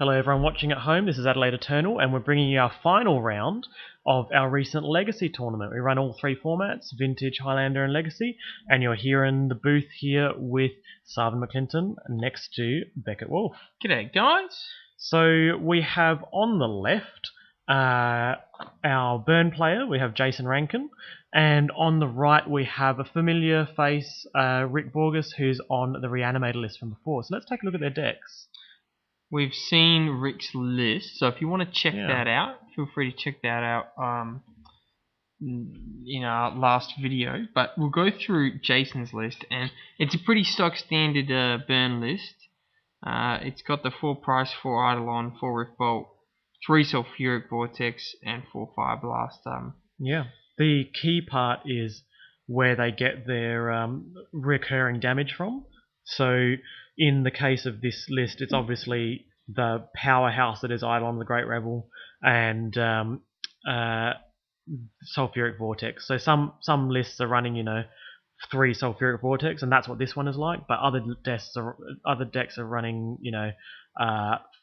Hello everyone watching at home, this is Adelaide Eternal and we're bringing you our final round of our recent Legacy tournament. We run all three formats, Vintage, Highlander and Legacy, and you're here in the booth here with Sarven McLinton next to Beckett Wolfe. G'day guys! So we have on the left our Burn player, we have Jason Rankin, and on the right we have a familiar face, Rick Borgas, who's on the Reanimator list from before. So let's take a look at their decks. We've seen Rick's list, so if you want to check that out, feel free to check that out in our last video. But we'll go through Jason's list, and it's a pretty stock standard burn list. It's got the 4 Price, 4 Eidolon, 4 Rift Bolt, 3 Sulfuric Vortex, and 4 Fire Blast. The key part is where they get their recurring damage from. So in the case of this list, it's obviously the powerhouse that is Eidolon, the Great Rebel, and Sulfuric Vortex. So some lists are running, 3 Sulfuric Vortex, and that's what this one is like. But other decks are running,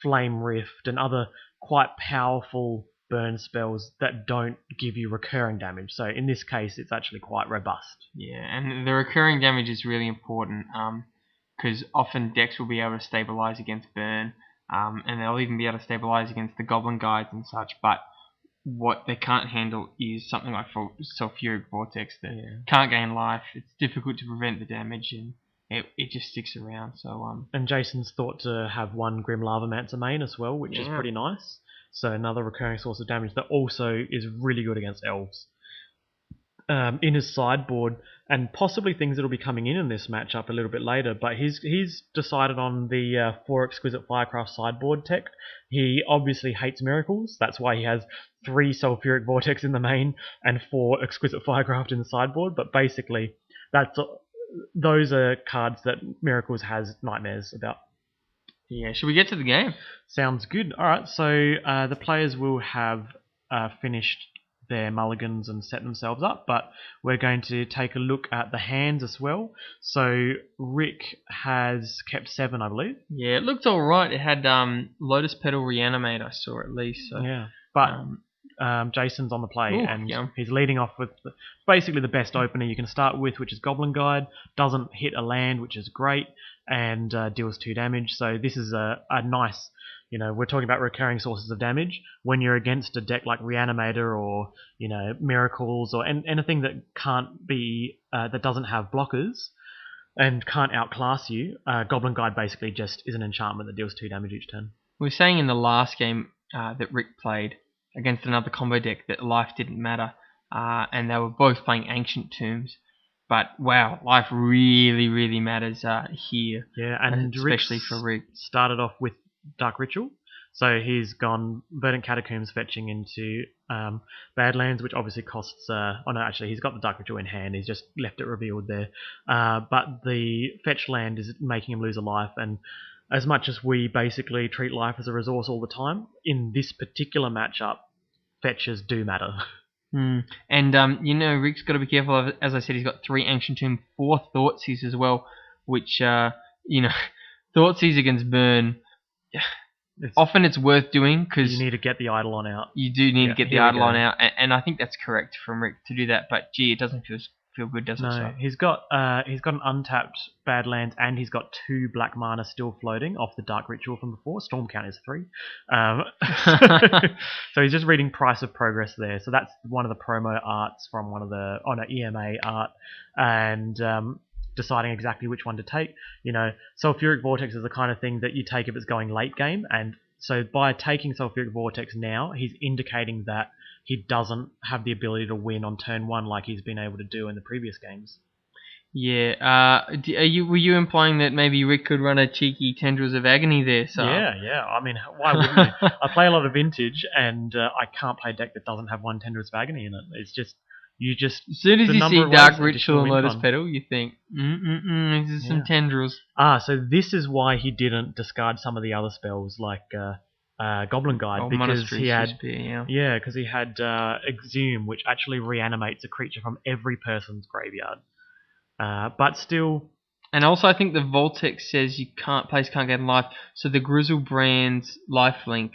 Flame Rift and other quite powerful burn spells that don't give you recurring damage. So in this case, it's actually quite robust. Yeah, and the recurring damage is really important. Because often decks will be able to stabilize against burn, and they'll even be able to stabilize against the Goblin Guides and such, but what they can't handle is something like Sulfuric Vortex that can't gain life. It's difficult to prevent the damage, and it just sticks around. So and Jason's thought to have 1 Grim Lavamancer main as well, which is pretty nice. So another recurring source of damage that also is really good against elves. In his sideboard, and possibly things that will be coming in this matchup a little bit later, but he's decided on the 4 Exquisite Firecraft sideboard tech. He obviously hates miracles, that's why he has 3 Sulfuric Vortex in the main and 4 Exquisite Firecraft in the sideboard, but basically those are cards that Miracles has nightmares about. Yeah, should we get to the game? Sounds good. Alright, so the players will have finished their mulligans and set themselves up, but we're going to take a look at the hands as well. So Rick has kept 7, I believe. Yeah, it looked alright. It had Lotus Petal Reanimator, I saw at least. So. Yeah, but Jason's on the play, and he's leading off with basically the best opener you can start with, which is Goblin Guide. Doesn't hit a land, which is great, and deals 2 damage. So this is a nice, we're talking about recurring sources of damage. When you're against a deck like Reanimator or, Miracles or anything that can't be, that doesn't have blockers and can't outclass you, Goblin Guide basically just is an enchantment that deals 2 damage each turn. We were saying in the last game that Rick played against another combo deck that life didn't matter, and they were both playing Ancient Tombs. But wow, life really, really matters here. Yeah, and especially for Rick. Started off with Dark Ritual, so he's gone Verdant Catacombs fetching into Badlands, which obviously costs. Actually, he's got the Dark Ritual in hand. He's just left it revealed there. But the fetch land is making him lose a life, and as much as we basically treat life as a resource all the time, in this particular matchup, fetches do matter. And Rick's got to be careful of, as I said, he's got 3 Ancient Tomb, 4 Thoughtseize as well, which Thoughtseize against burn. Often it's worth doing because you need to get the Eidolon out. You do need to get the Eidolon out, and I think that's correct from Rick to do that. But gee, it doesn't feel good, does it? No, he's got an untapped Badlands, and he's got 2 black mana still floating off the Dark Ritual from before. Storm count is 3. So he's just reading Price of Progress there. So that's one of the promo arts from one of the EMA art, and deciding exactly which one to take. Sulfuric Vortex is the kind of thing that you take if it's going late game, and so by taking Sulfuric Vortex now, he's indicating that he doesn't have the ability to win on turn 1 like he's been able to do in the previous games. Yeah. Were you implying that maybe Rick could run a cheeky Tendrils of Agony there? So Yeah. I mean, why wouldn't you? I play a lot of Vintage, and I can't play a deck that doesn't have 1 Tendrils of Agony in it. It's just as soon as you see Dark Ritual and Lotus Petal, you think, this is some Tendrils. So this is why he didn't discard some of the other spells like Goblin Guide, because he had because he had Exhume, which actually reanimates a creature from every person's graveyard. But still, And also, I think the Vortex says players can't gain life, so the Grizzlebrand's lifelink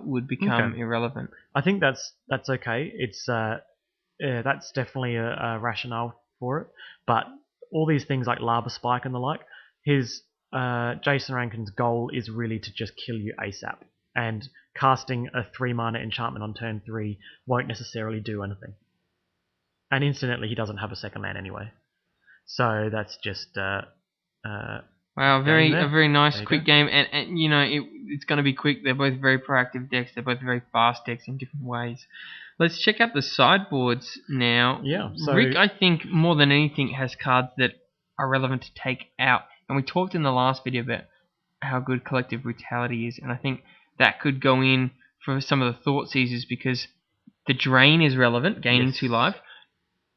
would become irrelevant. I think that's okay. It's that's definitely a rationale for it. But all these things like Lava Spike and the like, his Jason Rankin's goal is really to just kill you ASAP. And casting a 3-mana enchantment on turn 3 won't necessarily do anything. And incidentally, he doesn't have a second land anyway. So that's just... wow, a very nice, quick game. And you know, it's going to be quick. They're both very proactive decks. They're both very fast decks in different ways. Let's check out the sideboards now. Yeah. So Rick, I think, more than anything, has cards that are relevant to take out. And we talked in the last video about how good Collective Brutality is. And I think that could go in for some of the Thought Seizers because the Drain is relevant, gaining 2 life.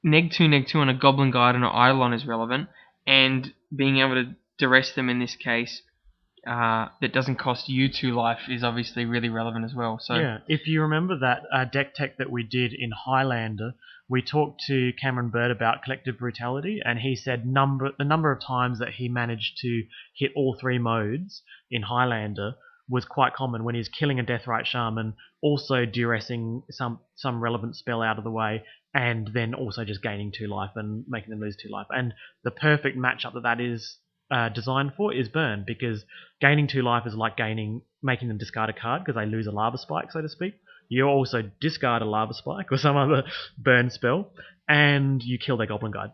Neg 2 on a Goblin Guardian or Eidolon is relevant. And being able to duress them in this case that doesn't cost you 2 life is obviously really relevant as well. So yeah, if you remember that deck tech that we did in Highlander, we talked to Cameron Bird about Collective Brutality, and he said the number of times that he managed to hit all 3 modes in Highlander was quite common when he's killing a Deathrite Shaman, also duressing some relevant spell out of the way, and then also just gaining 2 life and making them lose 2 life. And the perfect matchup that is designed for is Burn, because gaining 2 life is like making them discard a card because they lose a Lava Spike, so to speak. You also discard a Lava Spike or some other burn spell, and you kill their Goblin Guide.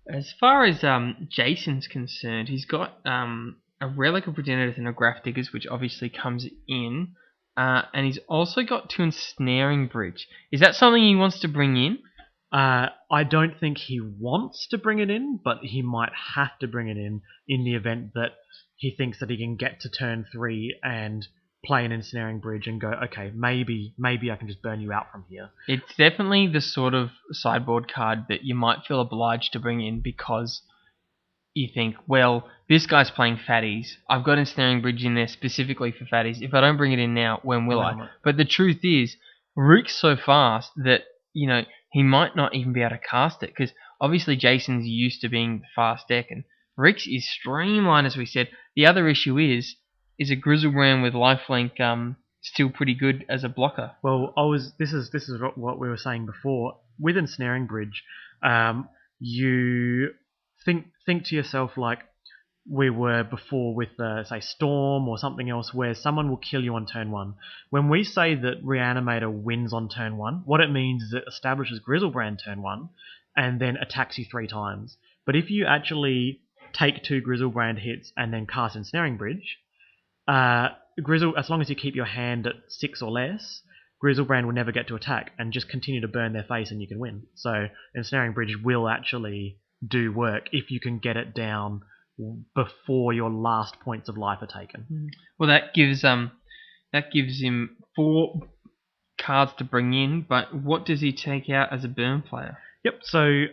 As far as Jason's concerned, he's got a Relic of Progenitors and a Graph Diggers, which obviously comes in, and he's also got 2 Ensnaring Bridge. Is that something he wants to bring in? I don't think he wants to bring it in, but he might have to bring it in the event that he thinks that he can get to turn 3 and play an Ensnaring Bridge and go, okay, maybe I can just burn you out from here. It's definitely the sort of sideboard card that you might feel obliged to bring in because you think, well, this guy's playing fatties. I've got Ensnaring Bridge in there specifically for fatties. If I don't bring it in now, when will I? But the truth is, Rook's so fast that, you know, he might not even be able to cast it because obviously Jason's used to being the fast deck and Rick's is streamlined, as we said. The other issue is a Grizzlebrand with lifelink still pretty good as a blocker? Well, this is what we were saying before. With Ensnaring Bridge, you think to yourself like we were before with, say, Storm or something else where someone will kill you on turn 1. When we say that Reanimator wins on turn 1, what it means is it establishes Grizzlebrand turn 1 and then attacks you 3 times. But if you actually take 2 Grizzlebrand hits and then cast Ensnaring Bridge, as long as you keep your hand at 6 or less, Grizzlebrand will never get to attack and just continue to burn their face and you can win. So Ensnaring Bridge will actually do work if you can get it down before your last points of life are taken. Well, that gives him 4 cards to bring in, but what does he take out as a burn player? Yep, so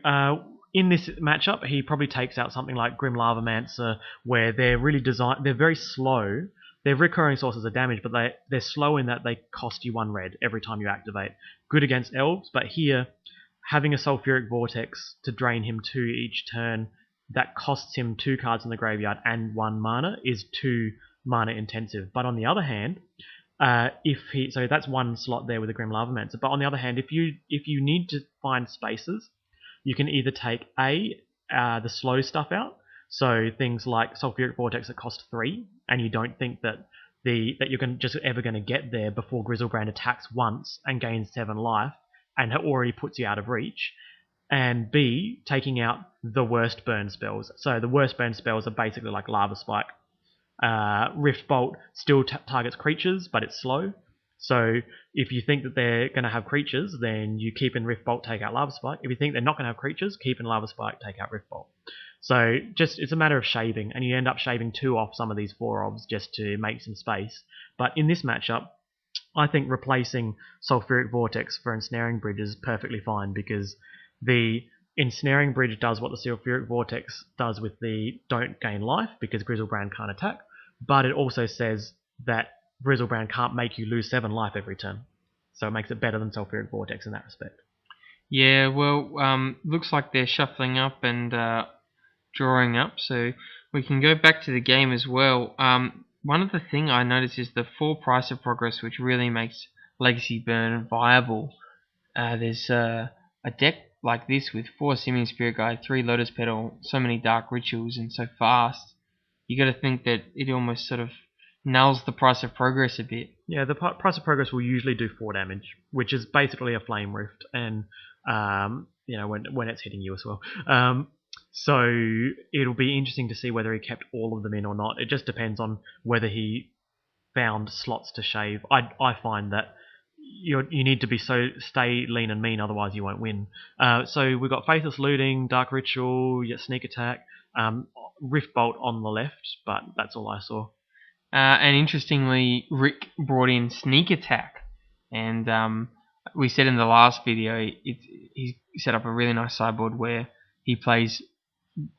in this matchup, he probably takes out something like Grim Lavamancer, where they're really they're very slow. They're recurring sources of damage, but they're slow in that they cost you 1 red every time you activate. Good against elves, but here, having a Sulfuric Vortex to drain him 2 each turn, that costs him 2 cards in the graveyard and 1 mana, is 2 mana intensive. But on the other hand, so that's 1 slot there with the Grim Lavamancer. But on the other hand, if you need to find spaces, you can either take the slow stuff out, so things like Sulfuric Vortex that cost 3, and you don't think that you're just ever going to get there before Grizzlebrand attacks once and gains 7 life, and it already puts you out of reach. And B, taking out the worst burn spells. So the worst burn spells are basically like Lava Spike. Rift Bolt still targets creatures, but it's slow. So if you think that they're going to have creatures, then you keep in Rift Bolt, take out Lava Spike. If you think they're not going to have creatures, keep in Lava Spike, take out Rift Bolt. So it's a matter of shaving, and you end up shaving 2 off some of these 4-obs just to make some space. But in this matchup, I think replacing Sulfuric Vortex for Ensnaring Bridge is perfectly fine, because the Ensnaring Bridge does what the Sulfuric Vortex does with the don't gain life, because Grizzlebrand can't attack, but it also says that Grizzlebrand can't make you lose 7 life every turn. So it makes it better than Sulfuric Vortex in that respect. Yeah, well, looks like they're shuffling up, and drawing up, so we can go back to the game as well. One of the thing I noticed is the 4 price of progress, which really makes Legacy Burn viable. There's a deck like this with 4 Simian Spirit Guide, 3 Lotus Petal, so many Dark Rituals, and so fast. You got to think that it almost sort of nails the price of progress a bit. Yeah, the price of progress will usually do 4 damage, which is basically a Flame Rift, and when it's hitting you as well. So it'll be interesting to see whether he kept all of them in or not. It just depends on whether he found slots to shave. I find that you need to stay lean and mean, otherwise you won't win. So we've got Faithless Looting, Dark Ritual, Sneak Attack, Rift Bolt on the left, but that's all I saw. And interestingly, Rick brought in Sneak Attack, and we said in the last video he set up a really nice sideboard where he plays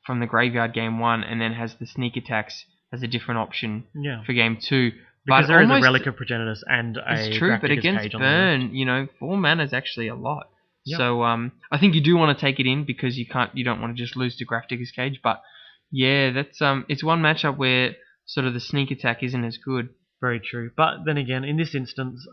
from the graveyard game 1 and then has the Sneak Attacks as a different option for game 2. Because there is a Relic of Progenitors and a It's true, but against Burn, 4 mana is actually a lot. Yep. So I think you do want to take it in because you don't want to just lose to Grafdigger's Cage. But yeah, that's it's one matchup where sort of the Sneak Attack isn't as good. Very true. But then again, in this instance,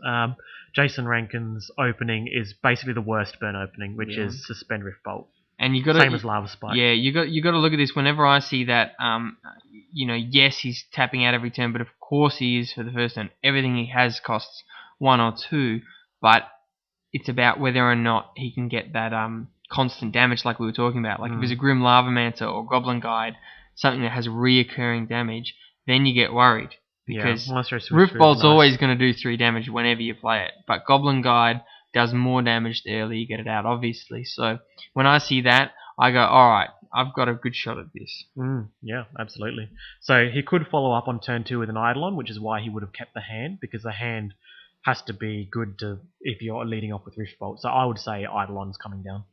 Jason Rankin's opening is basically the worst Burn opening, which is Suspend Rift Bolt. And you got same as Lava Spike. Yeah, you got to look at this. Whenever I see that, yes, he's tapping out every turn, but of course he is for the first turn. Everything he has costs 1 or 2, but it's about whether or not he can get that constant damage, like we were talking about. Like if it's a Grim Lavamancer or Goblin Guide, something that has reoccurring damage, then you get worried because Rift Bolt's always going to do 3 damage whenever you play it, but Goblin Guide does more damage the earlier you get it out, obviously. So when I see that, I go, all right, I've got a good shot at this. Yeah, absolutely. So he could follow up on turn 2 with an Eidolon, which is why he would have kept the hand, because the hand has to be good if you're leading off with Rift Bolt. So I would say Eidolon's coming down.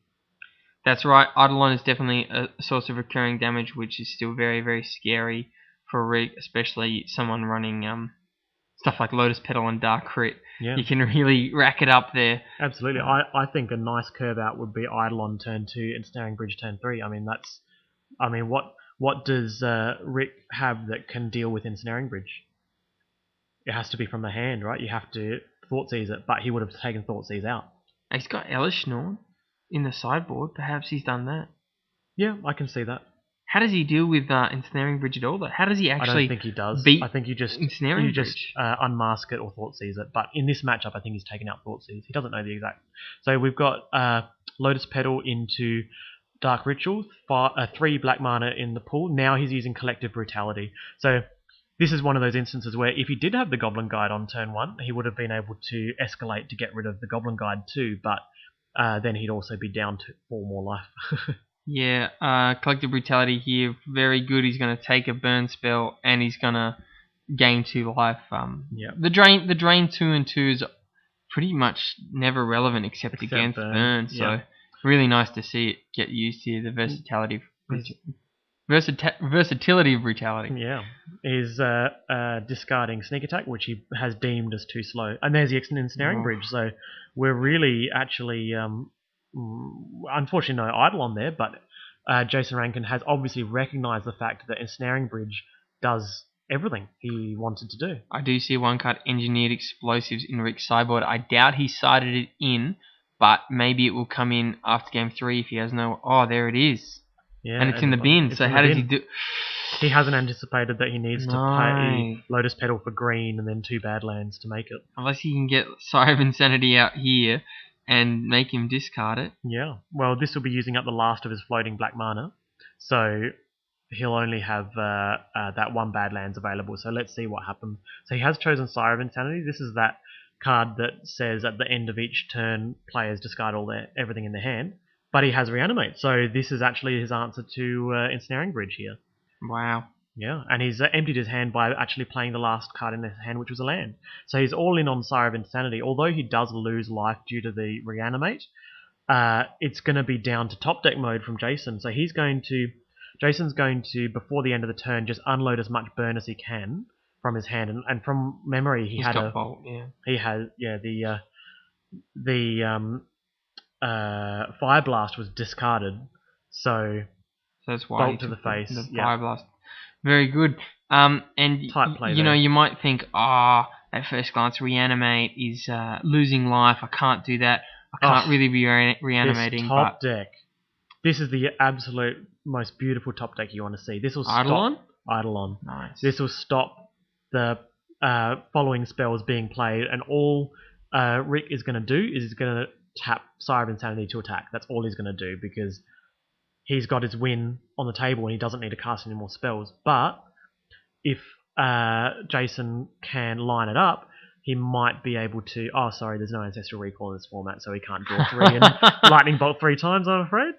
That's right. Eidolon is definitely a source of recurring damage, which is still very, very scary for Rick, especially someone running stuff like Lotus Petal and Dark Crit. Yeah. You can really rack it up there. Absolutely. I think a nice curve out would be Eidolon turn 2 and Snaring Bridge turn 3. What does Rick have that can deal with Ensnaring Bridge? It has to be from the hand, right? You have to Thoughtseize it, but he would have taken Thoughtseize out. He's got Elishnorn in the sideboard. Perhaps he's done that. Yeah, I can see that. How does he deal with Ensnaring Bridge at all? How does he actually I don't think he does. I think you just unmask it or Thoughtseize it. But in this matchup, I think he's taken out Thoughtseize. He doesn't know the exact. So we've got Lotus Petal into Dark Ritual, 3 black mana in the pool. Now he's using Collective Brutality. So this is one of those instances where if he did have the Goblin Guide on turn 1, he would have been able to escalate to get rid of the Goblin Guide too, but then he'd also be down to 4 more life. Yeah, Collective Brutality here, very good. He's going to take a burn spell and he's going to gain 2 life. The drain 2 and 2 is pretty much never relevant except against burn. So really nice to see it get used here. The versatility of Brutality. Yeah, he's discarding Sneak Attack, which he has deemed as too slow, and there's the Ensnaring Bridge. So we're really actually. Unfortunately, no Eidolon there, but Jason Rankin has obviously recognised the fact that Ensnaring Bridge does everything he wanted to do. I do see 1 card Engineered Explosives in Rick's sideboard. I doubt he sided it in, but maybe it will come in after game 3 if he has no... Oh, there it is. Yeah, and it's in the bin, so how does he do... He hasn't anticipated that he needs to pay Lotus Petal for green and then 2 Badlands to make it. Unless he can get Sire of Insanity out here and make him discard it. Yeah. Well, this will be using up the last of his floating black mana, so he'll only have that 1 Badlands available. So let's see what happens. So he has chosen Sire of Insanity. This is that card that says at the end of each turn, players discard everything in their hand. But he has Reanimate, so this is actually his answer to Ensnaring Bridge here. Wow. Yeah, and he's emptied his hand by actually playing the last card in his hand, which was a land. So he's all in on Sire of Insanity. Although he does lose life due to the Reanimate, it's going to be down to top deck mode from Jason. So Jason's going to, before the end of the turn, just unload as much burn as he can from his hand. And from memory, he has the Fire Blast was discarded. So So that's why Bolt to the face. The Fire Blast. Very good. And Tight play you know, you might think, at first glance, Reanimate is losing life. I can't do that. I can't really be reanimating. This top deck. This is the absolute most beautiful top deck you want to see. This will Eidolon? stop Eidolon. Nice. This will stop the following spells being played, and all Rick is going to do is he's going to tap Siren Insanity to attack. That's all he's going to do, because he's got his win on the table and he doesn't need to cast any more spells. But if Jason can line it up, he might be able to... Oh, sorry, there's no Ancestral Recall in this format, so he can't draw 3 and Lightning Bolt 3 times, I'm afraid.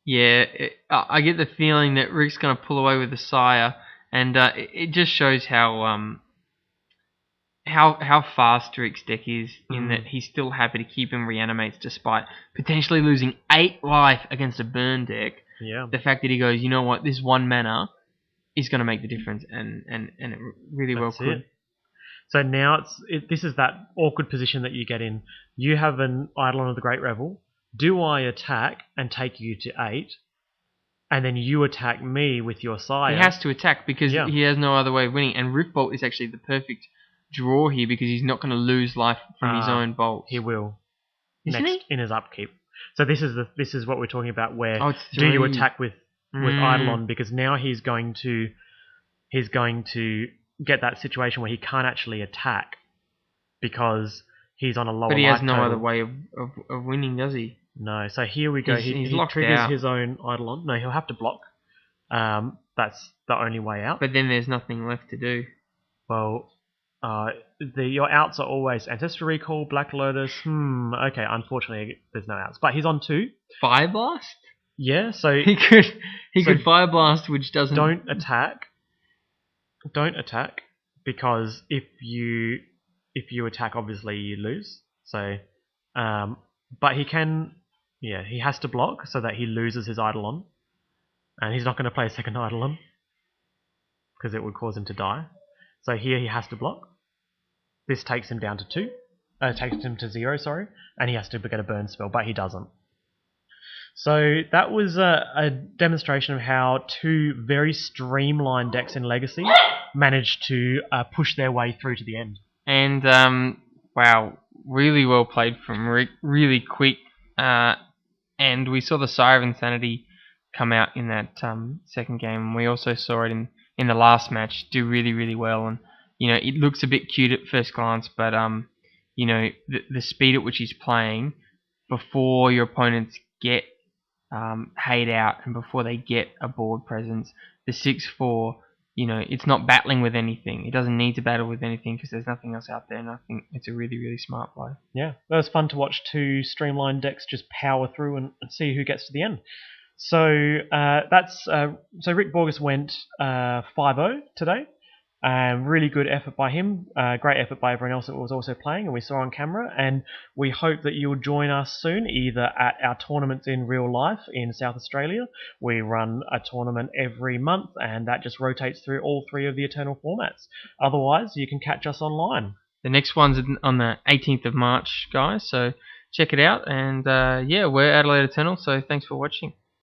Yeah, I get the feeling that Rick's going to pull away with the Sire, and it just shows how fast Rick's deck is, in that he's still happy to keep him Reanimates despite potentially losing 8 life against a burn deck. Yeah. The fact that he goes, you know what, this 1 mana is going to make the difference, and it really well could. So now this is that awkward position that you get in. You have an Eidolon of the Great Revel. Do I attack and take you to 8? And then you attack me with your Sire. He has to attack because he has no other way of winning. And Rift Bolt is actually the perfect draw here because he's not going to lose life from his own bolts. He will. Isn't he? In his upkeep. So this is what we're talking about, where it's do you attack with Eidolon, because now he's going to get that situation where he can't actually attack because he's on a lower life. But he has no total. other way of winning, does he? No. So here we go. He triggers his own Eidolon. No, he'll have to block. That's the only way out. But then there's nothing left to do. Well, your outs are always Ancestral Recall, Black Lotus. Okay, unfortunately there's no outs. But he's on 2. Fire Blast? Yeah, so he could Fire Blast, which doesn't... Don't attack, because if you attack, obviously you lose. So, but he can... Yeah, he has to block so that he loses his Eidolon. And he's not going to play a second Eidolon, because it would cause him to die. So here he has to block. This takes him down to 2. Takes him to 0, sorry. And he has to get a burn spell, but he doesn't. So that was a demonstration of how 2 very streamlined decks in Legacy managed to push their way through to the end. And, wow, really well played from Rick. Really quick. And we saw the Sire of Insanity come out in that second game. We also saw it in the last match do really, really well. And, you know, it looks a bit cute at first glance, but, you know, the speed at which he's playing before your opponents get Hayed out and before they get a board presence, the 6/4, you know, it's not battling with anything. It doesn't need to battle with anything because there's nothing else out there, and I think it's a really, really smart play. Yeah, it was fun to watch 2 streamlined decks just power through and see who gets to the end. So so Rick Borgas went 5-0 today. Really good effort by him. Great effort by everyone else that was also playing and we saw on camera. And we hope that you'll join us soon, either at our tournaments in real life in South Australia. We run a tournament every month, and that just rotates through all 3 of the Eternal formats. Otherwise, you can catch us online. The next one's on the 18th of March, guys. So check it out. And yeah, we're Adelaide Eternal. So thanks for watching.